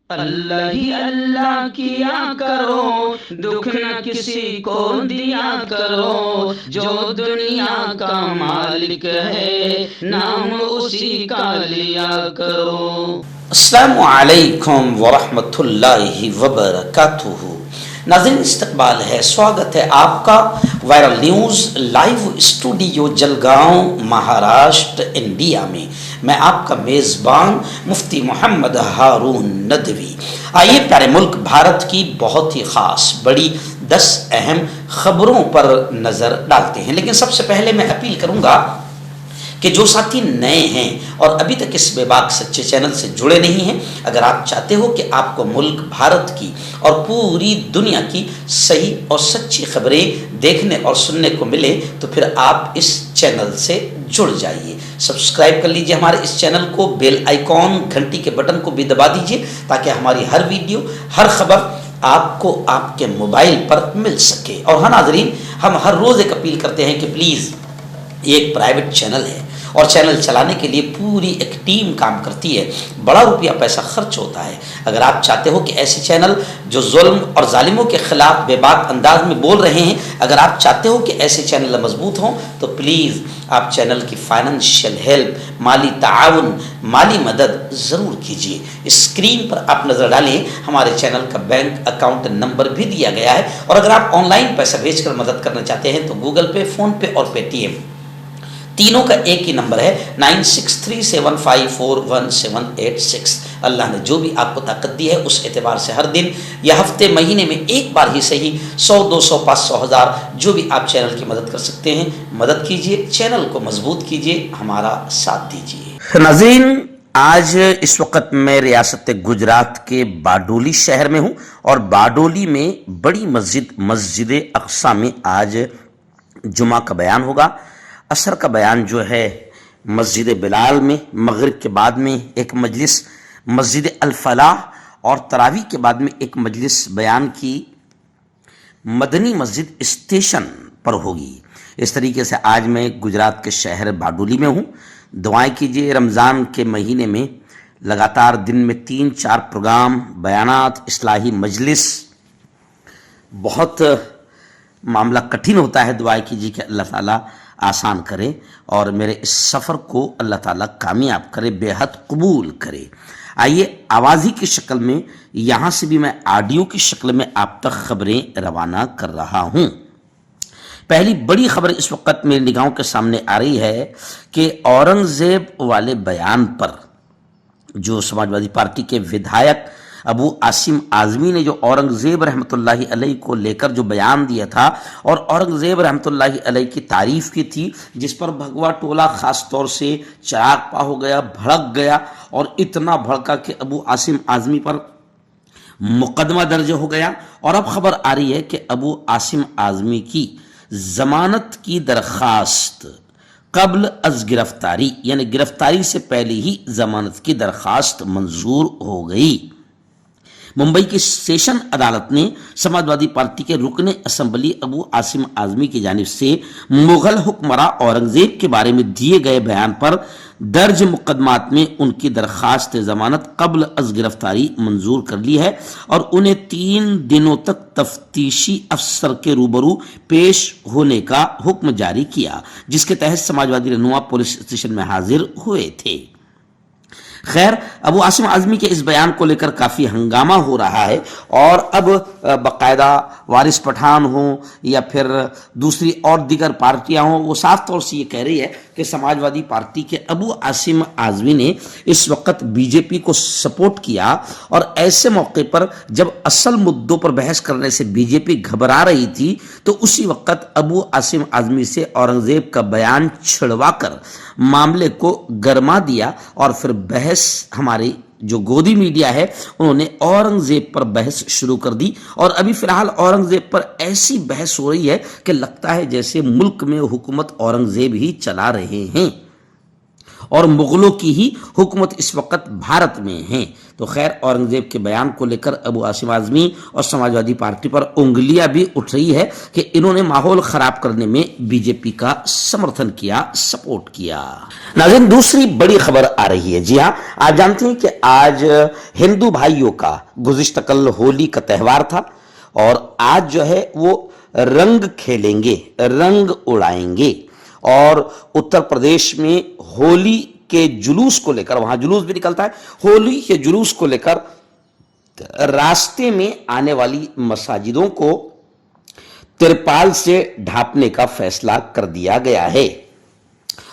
اللہ ہی اللہ کیا کرو، دکھ نہ کسی کو دیا کرو، جو دنیا کا مالک ہے نام اسی کا لیا کرو۔ السلام علیکم ورحمۃ اللہ وبرکاتہ۔ ناظرین استقبال ہے، سواگت ہے آپ کا viral news live studio Jalgaon Maharashtra India میں۔ میں آپ کا میزبان مفتی محمد ہارون ندوی۔ آئیے پیارے ملک بھارت کی بہت ہی خاص بڑی 10 اہم خبروں پر نظر ڈالتے ہیں، لیکن سب سے پہلے میں اپیل کروں گا کہ جو ساتھی نئے ہیں اور ابھی تک اس بے باک سچے چینل سے جڑے نہیں ہیں، اگر آپ چاہتے ہو کہ آپ کو ملک بھارت کی اور پوری دنیا کی صحیح اور سچی خبریں دیکھنے اور سننے کو ملے تو پھر آپ اس چینل سے جڑ جائیے۔ سبسکرائب کر لیجئے ہمارے اس چینل کو، بیل آئیکن گھنٹی کے بٹن کو بھی دبا دیجئے تاکہ ہماری ہر ویڈیو ہر خبر آپ کو آپ کے موبائل پر مل سکے۔ اور ہاں ناظرین، ہم ہر روز ایک اپیل کرتے ہیں کہ پلیز یہ ایک پرائیویٹ چینل ہے اور چینل چلانے کے لیے پوری ایک ٹیم کام کرتی ہے، بڑا روپیہ پیسہ خرچ ہوتا ہے۔ اگر آپ چاہتے ہو کہ ایسے چینل جو ظلم اور ظالموں کے خلاف بے باک انداز میں بول رہے ہیں، اگر آپ چاہتے ہو کہ ایسے چینل مضبوط ہوں تو پلیز آپ چینل کی فائنینشیل ہیلپ، مالی تعاون، مالی مدد ضرور کیجیے۔ اسکرین پر آپ نظر ڈالیں، ہمارے چینل کا بینک اکاؤنٹ نمبر بھی دیا گیا ہے، اور اگر آپ آن لائن پیسہ بھیج کر مدد کرنا چاہتے ہیں تو گوگل پے، فون پے اور پے ٹی ایم تینوں کا ایک ہی نمبر ہے 9637541786۔ اللہ نے جو بھی آپ کو طاقت دی ہے اس اعتبار سے ہر دن یا ہفتے مہینے میں ایک بار ہی صحیح 100 200 500 1000 جو بھی آپ چینل کی مدد کر سکتے ہیں مدد کیجئے، چینل کو مضبوط کیجئے، ہمارا ساتھ دیجئے۔ ناظرین، آج اس وقت میں ریاست گجرات کے باڈولی شہر میں ہوں، اور باڈولی میں بڑی مسجد اقصی میں آج جمعہ کا بیان ہوگا۔ عصر کا بیان جو ہے مسجد بلال میں، مغرب کے بعد میں ایک مجلس مسجد الفلاح، اور تراویح کے بعد میں ایک مجلس بیان کی مدنی مسجد اسٹیشن پر ہوگی۔ اس طریقے سے آج میں گجرات کے شہر باڈولی میں ہوں۔ دعائیں کیجیے، رمضان کے مہینے میں لگاتار دن میں 3-4 پروگرام، بیانات، اصلاحی مجلس، بہت معاملہ کٹھن ہوتا ہے۔ دعائیں کیجیے کہ اللہ تعالیٰ آسان کرے اور میرے اس سفر کو اللہ تعالیٰ کامیاب کرے، بے حد قبول کرے۔ آئیے آوازی کی شکل میں، یہاں سے بھی میں آڈیو کی شکل میں آپ تک خبریں روانہ کر رہا ہوں۔ پہلی بڑی خبر اس وقت میری نگاہوں کے سامنے آ رہی ہے کہ اورنگزیب والے بیان پر جو سماجوادی پارٹی کے ودھائک ابو عاصم اعظمی نے جو اورنگزیب رحمۃ اللہ علیہ کو لے کر جو بیان دیا تھا، اور اورنگزیب رحمۃ اللہ علیہ کی تعریف کی تھی، جس پر بھگوا ٹولہ خاص طور سے چراغ پا ہو گیا، بھڑک گیا، اور اتنا بھڑکا کہ ابو عاصم اعظمی پر مقدمہ درج ہو گیا۔ اور اب خبر آ رہی ہے کہ ابو عاصم اعظمی کی ضمانت کی درخواست قبل از گرفتاری، یعنی گرفتاری سے پہلے ہی ضمانت کی درخواست منظور ہو گئی۔ ممبئی کی سیشن عدالت نے سماجوادی پارٹی کے رکن اسمبلی ابو عاصم اعظمی کی جانب سے مغل حکمراں اورنگزیب کے بارے میں دیے گئے بیان پر درج مقدمات میں ان کی درخواست ضمانت قبل از گرفتاری منظور کر لی ہے، اور انہیں 3 دنوں تک تفتیشی افسر کے روبرو پیش ہونے کا حکم جاری کیا، جس کے تحت سماجوادی رہنما پولیس اسٹیشن میں حاضر ہوئے تھے۔ خیر، ابو عاصم اعظمی کے اس بیان کو لے کر کافی ہنگامہ ہو رہا ہے، اور اب باقاعدہ وارث پٹھان ہوں یا پھر دوسری اور دیگر پارٹیاں ہوں، وہ صاف طور سے یہ کہہ رہی ہے کہ سماجوادی پارٹی کے ابو عاصم اعظمی نے اس وقت بی جے پی کو سپورٹ کیا، اور ایسے موقع پر جب اصل مدوں پر بحث کرنے سے بی جے پی گھبرا رہی تھی تو اسی وقت ابو عاصم اعظمی سے اورنگزیب کا بیان چھڑوا کر معاملے کو گرما دیا، اور پھر بحث ہماری جو گودی میڈیا ہے انہوں نے اورنگزیب پر بحث شروع کر دی، اور ابھی فی الحال اورنگزیب پر ایسی بحث ہو رہی ہے کہ لگتا ہے جیسے ملک میں حکومت اورنگزیب ہی چلا رہے ہیں۔ اور مغلوں کی ہی حکومت اس وقت بھارت میں ہیں۔ تو خیر اورنگزیب کے بیان کو لے کر ابو عاصم اعظمی اور سماجوادی پارٹی پر انگلیاں بھی اٹھ رہی ہے کہ انہوں نے ماحول خراب کرنے میں بی جے پی کا سمرتھن کیا، سپورٹ کیا۔ ناظرین دوسری بڑی خبر آ رہی ہے، جی ہاں آپ جانتے ہیں کہ آج ہندو بھائیوں کا گزشتہ کل ہولی کا تہوار تھا، اور آج جو ہے وہ رنگ کھیلیں گے، رنگ اڑائیں گے، اور اتر پردیش میں ہولی کے جلوس کو لے کر، وہاں جلوس بھی نکلتا ہے، ہولی کے جلوس کو لے کر راستے میں آنے والی مساجدوں کو ترپال سے ڈھانپنے کا فیصلہ کر دیا گیا ہے،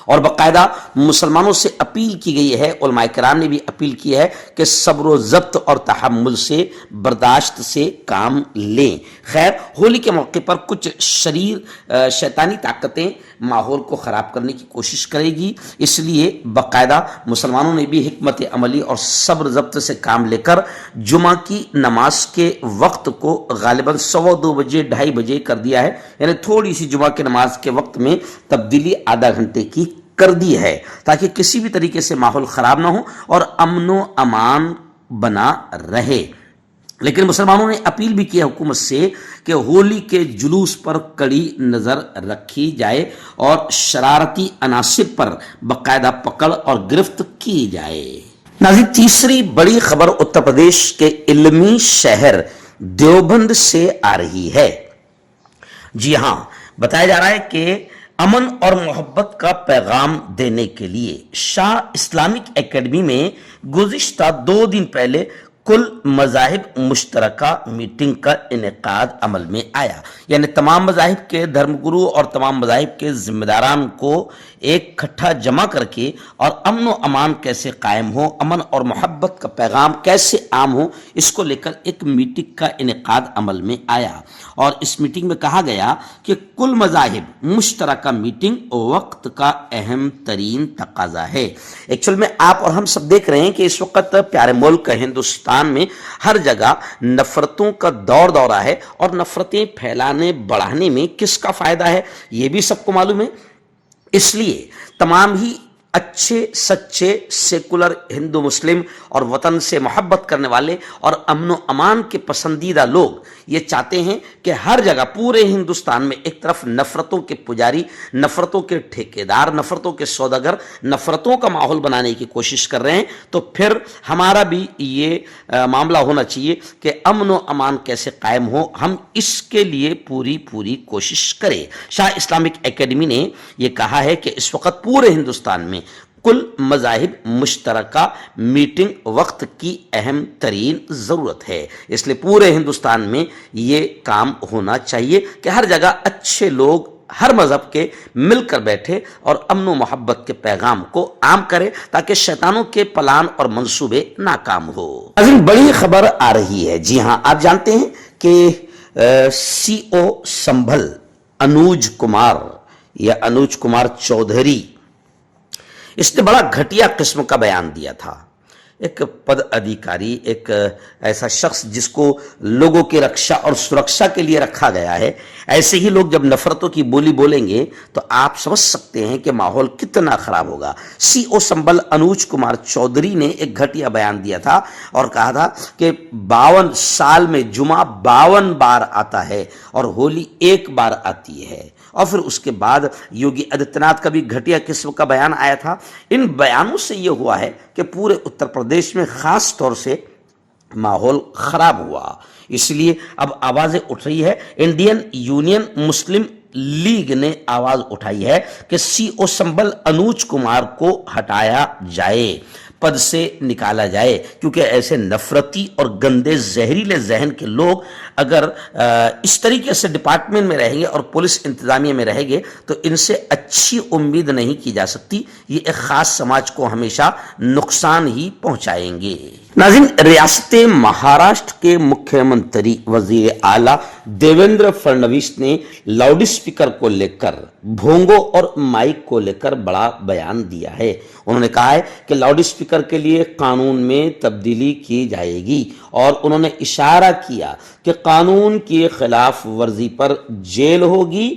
اور باقاعدہ مسلمانوں سے اپیل کی گئی ہے، علماء کرام نے بھی اپیل کی ہے کہ صبر و ضبط اور تحمل سے، برداشت سے کام لیں۔ خیر ہولی کے موقع پر کچھ شیطانی طاقتیں ماحول کو خراب کرنے کی کوشش کرے گی، اس لیے باقاعدہ مسلمانوں نے بھی حکمت عملی اور صبر ضبط سے کام لے کر جمعہ کی نماز کے وقت کو غالباً 2:15 بجے 2:30 بجے کر دیا ہے، یعنی تھوڑی سی جمعہ کی نماز کے وقت میں تبدیلی آدھا گھنٹے کی کر دی ہے، تاکہ کسی بھی طریقے سے ماحول خراب نہ ہو اور امن و امان بنا رہے۔ لیکن مسلمانوں نے اپیل بھی کی ہے حکومت سے کہ ہولی کے جلوس پر کڑی نظر رکھی جائے اور شرارتی عناصر پر باقاعدہ پکڑ اور گرفت کی جائے۔ ناظرین تیسری بڑی خبر اتر پردیش کے علمی شہر دیوبند سے آ رہی ہے۔ جی ہاں بتایا جا رہا ہے کہ امن اور محبت کا پیغام دینے کے لیے شاہ اسلامک اکیڈمی میں گزشتہ 2 دن پہلے کل مذاہب مشترکہ میٹنگ کا انعقاد عمل میں آیا، یعنی تمام مذاہب کے دھرم گرو اور تمام مذاہب کے ذمہ داران کو ایک کٹھا جمع کر کے، اور امن و امان کیسے قائم ہو، امن اور محبت کا پیغام کیسے عام ہو، اس کو لے کر ایک میٹنگ کا انعقاد عمل میں آیا، اور اس میٹنگ میں کہا گیا کہ کل مذاہب مشترکہ میٹنگ وقت کا اہم ترین تقاضا ہے۔ ایکچول میں آپ اور ہم سب دیکھ رہے ہیں کہ اس وقت پیارے ملک ہندوستان میں ہر جگہ نفرتوں کا دورہ ہے، اور نفرتیں پھیلانے بڑھانے میں کس کا فائدہ ہے یہ بھی سب کو معلوم ہے۔ اس لیے تمام ہی اچھے سچے سیکولر ہندو مسلم اور وطن سے محبت کرنے والے اور امن و امان کے پسندیدہ لوگ یہ چاہتے ہیں کہ ہر جگہ پورے ہندوستان میں ایک طرف نفرتوں کے پجاری، نفرتوں کے ٹھیکیدار، نفرتوں کے سوداگر نفرتوں کا ماحول بنانے کی کوشش کر رہے ہیں، تو پھر ہمارا بھی یہ معاملہ ہونا چاہیے کہ امن و امان کیسے قائم ہو، ہم اس کے لیے پوری کوشش کریں۔ شاہ اسلامک اکیڈمی نے یہ کہا ہے کہ اس وقت پورے ہندوستان میں کل مذاہب مشترکہ میٹنگ وقت کی اہم ترین ضرورت ہے، اس لیے پورے ہندوستان میں یہ کام ہونا چاہیے کہ ہر جگہ اچھے لوگ ہر مذہب کے مل کر بیٹھے اور امن و محبت کے پیغام کو عام کرے، تاکہ شیطانوں کے پلان اور منصوبے ناکام ہو۔ بڑی خبر آ رہی ہے، جی ہاں آپ جانتے ہیں کہ سی او سنبھل انوج کمار چودھری، اس نے بڑا گھٹیا قسم کا بیان دیا تھا۔ ایک پد ادھیکاری، ایک ایسا شخص جس کو لوگوں کی رکشا اور سرکشا کے لیے رکھا گیا ہے، ایسے ہی لوگ جب نفرتوں کی بولی بولیں گے تو آپ سمجھ سکتے ہیں کہ ماحول کتنا خراب ہوگا۔ سی او سنبل انوج کمار چودھری نے ایک گھٹیا بیان دیا تھا اور کہا تھا کہ 52 سال میں جمعہ 52 بار آتا ہے اور ہولی 1 بار آتی ہے، اور پھر اس کے بعد یوگی آدتیہ ناتھ کا بھی گھٹیا قسم کا بیان آیا تھا۔ ان بیانوں سے یہ ہوا ہے کہ پورے اتر پردیش میں خاص طور سے ماحول خراب ہوا، اس لیے اب آوازیں اٹھ رہی ہے۔ انڈین یونین مسلم لیگ نے آواز اٹھائی ہے کہ سی او سنبل انوج کمار کو ہٹایا جائے، پد سے نکالا جائے، کیونکہ ایسے نفرتی اور گندے زہریلے ذہن کے لوگ اگر اس طریقے سے ڈپارٹمنٹ میں رہیں گے اور پولیس انتظامیہ میں رہیں گے تو ان سے اچھی امید نہیں کی جا سکتی، یہ ایک خاص سماج کو ہمیشہ نقصان ہی پہنچائیں گے۔ ناظرین ریاست مہاراشٹر کے مکھیہ منتری وزیر اعلیٰ دیویندر فڈنویس نے لاؤڈ اسپیکر کو لے کر، بھونگوں اور مائک کو لے کر بڑا بیان دیا ہے۔ انہوں نے کہا ہے کہ لاؤڈ اسپیکر کے لیے قانون میں تبدیلی کی جائے گی، اور انہوں نے اشارہ کیا کہ قانون کی خلاف ورزی پر جیل ہوگی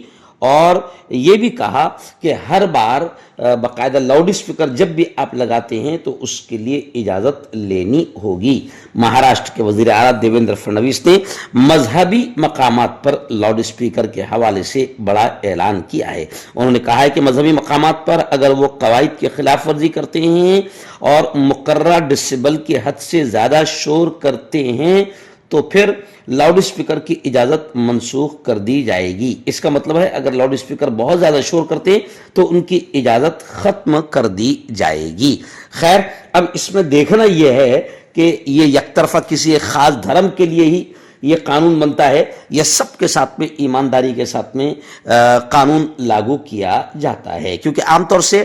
اور یہ بھی کہا کہ ہر بار باقاعدہ لاؤڈ اسپیکر جب بھی آپ لگاتے ہیں تو اس کے لیے اجازت لینی ہوگی۔ مہاراشٹر کے وزیر اعلیٰ دیویندر فڈنویس نے مذہبی مقامات پر لاؤڈ اسپیکر کے حوالے سے بڑا اعلان کیا ہے۔ انہوں نے کہا ہے کہ مذہبی مقامات پر اگر وہ قواعد کی خلاف ورزی کرتے ہیں اور مقررہ ڈیسیبل کی حد سے زیادہ شور کرتے ہیں تو پھر لاؤڈ اسپیکر کی اجازت منسوخ کر دی جائے گی۔ اس کا مطلب ہے اگر لاؤڈ اسپیکر بہت زیادہ شور کرتے ہیں تو ان کی اجازت ختم کر دی جائے گی۔ خیر، اب اس میں دیکھنا یہ ہے کہ یہ یک طرفہ کسی ایک خاص دھرم کے لیے ہی یہ قانون بنتا ہے یا سب کے ساتھ میں ایمانداری کے ساتھ میں قانون لاگو کیا جاتا ہے، کیونکہ عام طور سے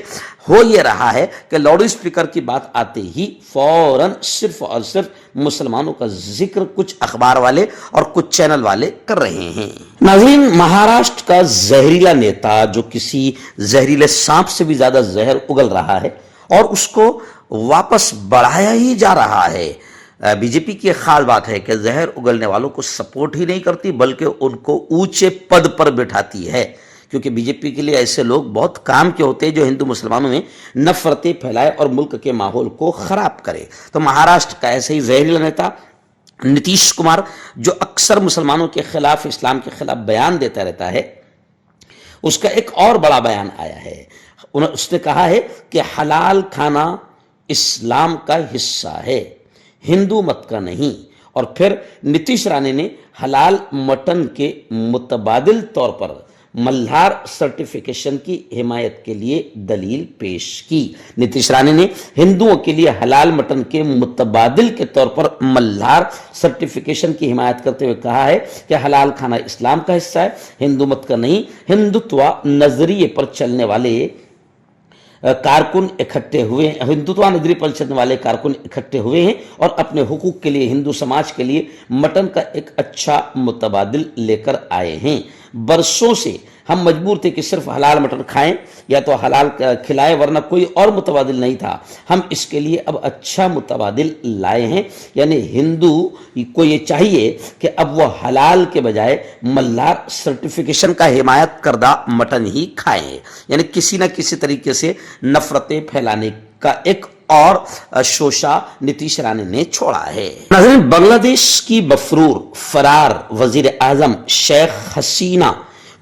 ہو یہ رہا ہے کہ لاؤڈ اسپیکر کی بات آتے ہی فوراً صرف اور صرف مسلمانوں کا ذکر کچھ اخبار والے اور کچھ چینل والے کر رہے ہیں۔ ناظرین، مہاراشٹر کا زہریلا نیتا جو کسی زہریلے سانپ سے بھی زیادہ زہر اگل رہا ہے اور اس کو واپس بڑھایا ہی جا رہا ہے۔ بی جے پی کی ایک خاص بات ہے کہ زہر اگلنے والوں کو سپورٹ ہی نہیں کرتی بلکہ ان کو اونچے پد پر بٹھاتی ہے، کیونکہ بی جے پی کے لیے ایسے لوگ بہت کام کے ہوتے ہیں جو ہندو مسلمانوں میں نفرتیں پھیلائے اور ملک کے ماحول کو خراب کرے۔ تو مہاراشٹر کا ایسے ہی زہریلا نیتا نتیش کمار جو اکثر مسلمانوں کے خلاف، اسلام کے خلاف بیان دیتا رہتا ہے، اس کا ایک اور بڑا بیان آیا ہے۔ اس نے کہا ہے کہ حلال کھانا اسلام کا حصہ ہے، ہندو مت کا نہیں۔ اور پھر نتیش رانے نے حلال مٹن کے متبادل طور پر ملہار سرٹیفیکیشن کی حمایت کے لیے دلیل پیش کی۔ نتیش رانے نے ہندوؤں کے لیے حلال مٹن کے متبادل کے طور پر ملہار سرٹیفیکیشن کی حمایت کرتے ہوئے کہا ہے کہ حلال کھانا اسلام کا حصہ ہے، ہندو مت کا نہیں۔ ہندوتوا نظریے پر چلنے والے کارکن اکٹھے ہوئے ہیں، ہندوتوا نظریے پر چلنے والے کارکن اکٹھے ہوئے ہیں اور اپنے حقوق کے لیے ہندو سماج کے لیے مٹن کا ایک اچھا متبادل لے کر آئے ہیں۔ برسوں سے ہم مجبور تھے کہ صرف حلال مٹن کھائیں یا تو حلال کھلائے، ورنہ کوئی اور متبادل نہیں تھا۔ ہم اس کے لیے اب اچھا متبادل لائے ہیں، یعنی ہندو کو یہ چاہیے کہ اب وہ حلال کے بجائے ملہار سرٹیفیکیشن کا حمایت کردہ مٹن ہی کھائیں، یعنی کسی نہ کسی طریقے سے نفرتیں پھیلانے کا ایک اور شوشہ نتیش رانے نے چھوڑا ہے۔ ناظرین، بنگلہ دیش کی مفرور فرار وزیر اعظم شیخ حسینہ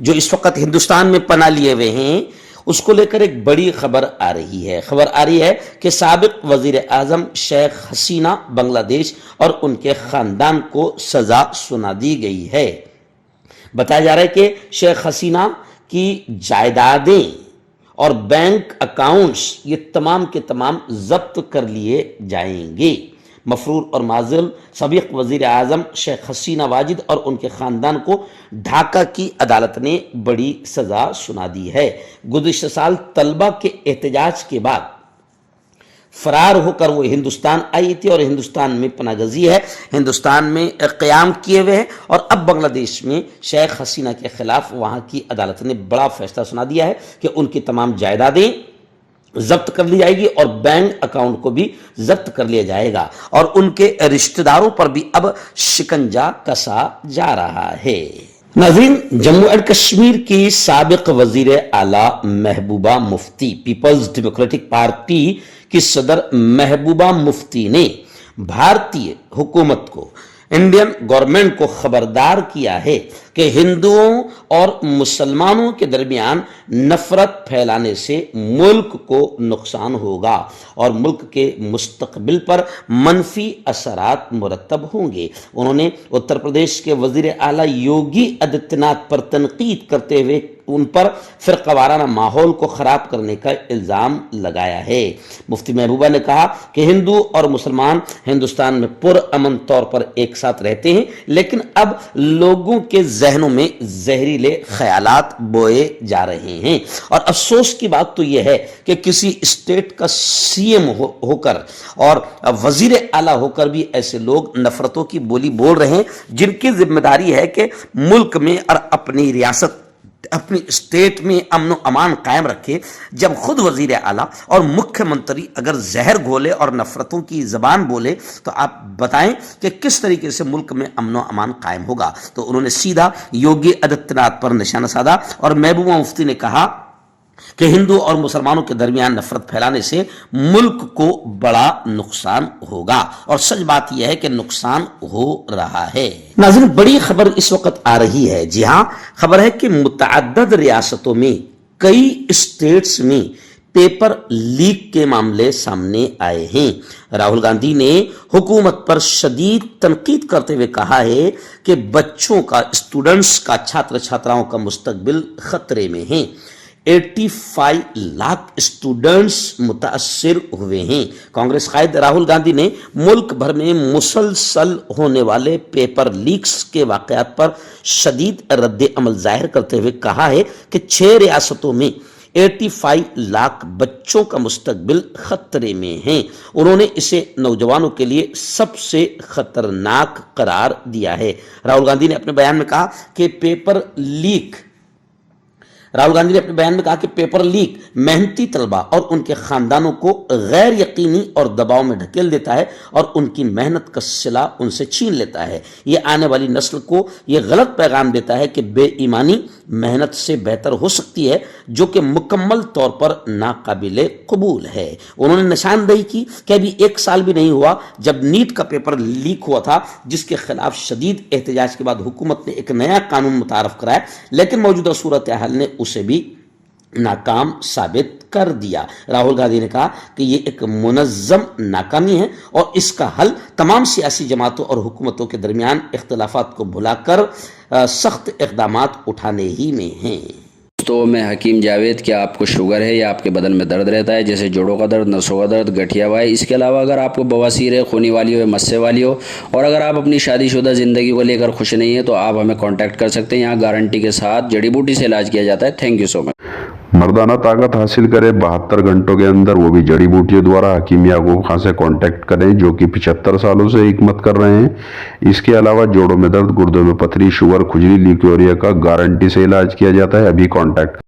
جو اس وقت ہندوستان میں پناہ لیے ہوئے ہیں، اس کو لے کر ایک بڑی خبر آ رہی ہے۔ خبر آ رہی ہے کہ سابق وزیر اعظم شیخ حسینہ بنگلہ دیش اور ان کے خاندان کو سزا سنا دی گئی ہے۔ بتایا جا رہا ہے کہ شیخ حسینہ کی جائیدادیں اور بینک اکاؤنٹس یہ تمام کے تمام ضبط کر لیے جائیں گے۔ مفرور اور معزول سابق وزیر اعظم شیخ حسینہ واجد اور ان کے خاندان کو ڈھاکہ کی عدالت نے بڑی سزا سنا دی ہے۔ گزشتہ سال طلبہ کے احتجاج کے بعد فرار ہو کر وہ ہندوستان آئی تھی اور ہندوستان میں پناہ گزین ہے، ہندوستان میں قیام کیے ہوئے ہیں، اور اب بنگلہ دیش میں شیخ حسینہ کے خلاف وہاں کی عدالت نے بڑا فیصلہ سنا دیا ہے کہ ان کی تمام جائیدادیں ضبط کر لی جائے گی اور بینک اکاؤنٹ کو بھی ضبط کر لیا جائے گا، اور ان کے رشتہ داروں پر بھی اب شکنجہ کسا جا رہا ہے۔ ناظرین، جموں اینڈ کشمیر کی سابق وزیر اعلیٰ Mehbooba Mufti, Peoples democratic party کی صدر محبوبہ مفتی نے بھارتی حکومت کو، انڈین گورنمنٹ کو خبردار کیا ہے کہ ہندوؤں اور مسلمانوں کے درمیان نفرت پھیلانے سے ملک کو نقصان ہوگا اور ملک کے مستقبل پر منفی اثرات مرتب ہوں گے۔ انہوں نے اتر پردیش کے وزیر اعلیٰ یوگی آدتیہ ناتھ پر تنقید کرتے ہوئے ان پر فرقہ وارانہ ماحول کو خراب کرنے کا الزام لگایا ہے۔ مفتی محبوبہ نے کہا کہ ہندو اور مسلمان ہندوستان میں پرامن طور پر ایک ساتھ رہتے ہیں، لیکن اب لوگوں کے ذہنوں میں زہریلے خیالات بوئے جا رہے ہیں، اور افسوس کی بات تو یہ ہے کہ کسی اسٹیٹ کا سی ایم ہو کر اور وزیر اعلیٰ ہو کر بھی ایسے لوگ نفرتوں کی بولی بول رہے ہیں، جن کی ذمہ داری ہے کہ ملک میں اور اپنی ریاست اپنی اسٹیٹ میں امن و امان قائم رکھے، جب خود وزیر اعلیٰ اور مکھیہ منتری اگر زہر گھولے اور نفرتوں کی زبان بولے تو آپ بتائیں کہ کس طریقے سے ملک میں امن و امان قائم ہوگا؟ تو انہوں نے سیدھا یوگی آدتیہ ناتھ پر نشانہ سادھا اور محبوبہ مفتی نے کہا کہ ہندو اور مسلمانوں کے درمیان نفرت پھیلانے سے ملک کو بڑا نقصان ہوگا، اور سچ بات یہ ہے کہ نقصان ہو رہا ہے۔ ناظرین، بڑی خبر اس وقت آ رہی ہے، جی ہاں، خبر ہے کہ متعدد ریاستوں میں کئی اسٹیٹس میں پیپر لیک کے معاملے سامنے آئے ہیں۔ راہل گاندھی نے حکومت پر شدید تنقید کرتے ہوئے کہا ہے کہ بچوں کا، اسٹوڈنٹس کا، چھاتر چھاتراؤں کا مستقبل خطرے میں ہے۔ 85 لاکھ اسٹوڈنٹس متاثر ہوئے ہیں۔ کانگریس قائد راہل گاندھی نے ملک بھر میں مسلسل ہونے والے پیپر لیکس کے واقعات پر شدید رد عمل ظاہر کرتے ہوئے کہا ہے کہ 6 ریاستوں میں 85 لاکھ بچوں کا مستقبل خطرے میں ہیں۔ انہوں نے اسے نوجوانوں کے لیے سب سے خطرناک قرار دیا ہے۔ راہل گاندھی نے اپنے بیان میں کہا کہ پیپر لیک محنتی طلبہ اور ان کے خاندانوں کو غیر یقینی اور دباؤ میں ڈھکیل دیتا ہے اور ان کی محنت کا صلہ ان سے چھین لیتا ہے۔ یہ آنے والی نسل کو یہ غلط پیغام دیتا ہے کہ بے ایمانی محنت سے بہتر ہو سکتی ہے، جو کہ مکمل طور پر ناقابل قبول ہے۔ انہوں نے نشاندہی کی کہ ابھی 1 سال بھی نہیں ہوا جب نیٹ کا پیپر لیک ہوا تھا، جس کے خلاف شدید احتجاج کے بعد حکومت نے ایک نیا قانون متعارف کرایا، لیکن موجودہ صورتحال نے اسے بھی ناکام ثابت کر دیا۔ راہل گاندھی نے کہا کہ یہ ایک منظم ناکامی ہے اور اس کا حل تمام سیاسی جماعتوں اور حکومتوں کے درمیان اختلافات کو بھلا کر سخت اقدامات اٹھانے ہی میں ہیں۔ تو میں حکیم جاوید، کیا آپ کو شوگر ہے یا آپ کے بدن میں درد رہتا ہے، جیسے جوڑوں کا درد، نسوں کا درد، گٹھیا ہوا ہے؟ اس کے علاوہ اگر آپ کو بواسیر ہے، خونی والی ہو، مسے والی ہو، اور اگر آپ اپنی شادی شدہ زندگی کو لے کر خوش نہیں ہیں تو آپ ہمیں کانٹیکٹ کر سکتے ہیں۔ یہاں گارنٹی کے ساتھ جڑی بوٹی سے علاج کیا جاتا ہے۔ تھینک یو سو مچ۔ مردانہ طاقت حاصل کرے 72 گھنٹوں کے اندر، وہ بھی جڑی بوٹیوں دوارا، حکیم یعقوب خان سے کانٹیکٹ کریں، جو کہ 75 سالوں سے حکمت کر رہے ہیں۔ اس کے علاوہ جوڑوں میں درد، گردوں میں پتھری، شوگر، کھجلی، لیکوریا کا گارنٹی سے علاج کیا جاتا ہے۔ ابھی کانٹیکٹ